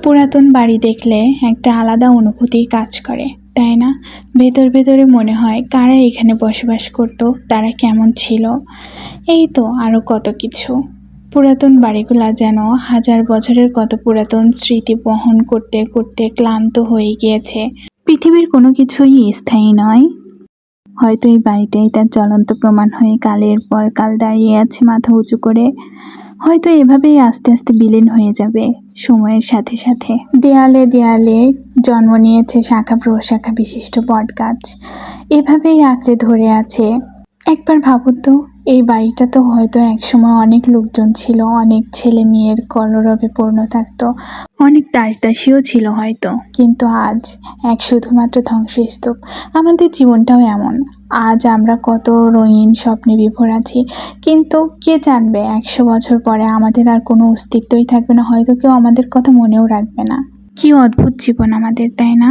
পুরাতন বাড়ি দেখলে একটা আলাদা অনুভূতি কাজ করে, তাই না? ভেতর ভেতরে মনে হয় কারা এখানে বসবাস করত, তারা কেমন ছিল। এই তো আরও কত কিছু। পুরাতন বাড়িগুলা যেন হাজার বছরের কত পুরাতন স্মৃতি বহন করতে করতে ক্লান্ত হয়ে গিয়েছে। পৃথিবীর কোনো কিছুই স্থায়ী নয়। হয়তো এই বাড়িটাই তার জ্বলন্ত প্রমাণ হয়ে কালের পর কাল দাঁড়িয়ে আছে মাথা উঁচু করে। হয়তো এভাবেই আস্তে আস্তে বিলীন হয়ে যাবে সময়ের সাথে সাথে। দেয়ালে দেয়ালে জন্ম নিয়েছে শাখা প্রশাখা বিশিষ্ট বটগাছ, এভাবেই আঁকড়ে ধরে আছে। একবার ভাবুন তো, এই বাড়িটা তো হয়তো একসময় অনেক লোকজন ছিল, অনেক ছেলে মেয়ের কলরবে পূর্ণ থাকতো, অনেক দাসদাসীও ছিল হয়তো, কিন্তু আজ এক শুধুমাত্র ধ্বংসস্তূপ। আমাদের জীবনটাও এমন। আজ আমরা কত রঙিন স্বপ্নে বিভোর আছি, কিন্তু কে জানবে 100 বছর পরে আমাদের আর কোনো অস্তিত্বই থাকবে না, হয়তো কেউ আমাদের কথা মনেও রাখবে না। কি অদ্ভুত জীবন আমাদের, তাই না?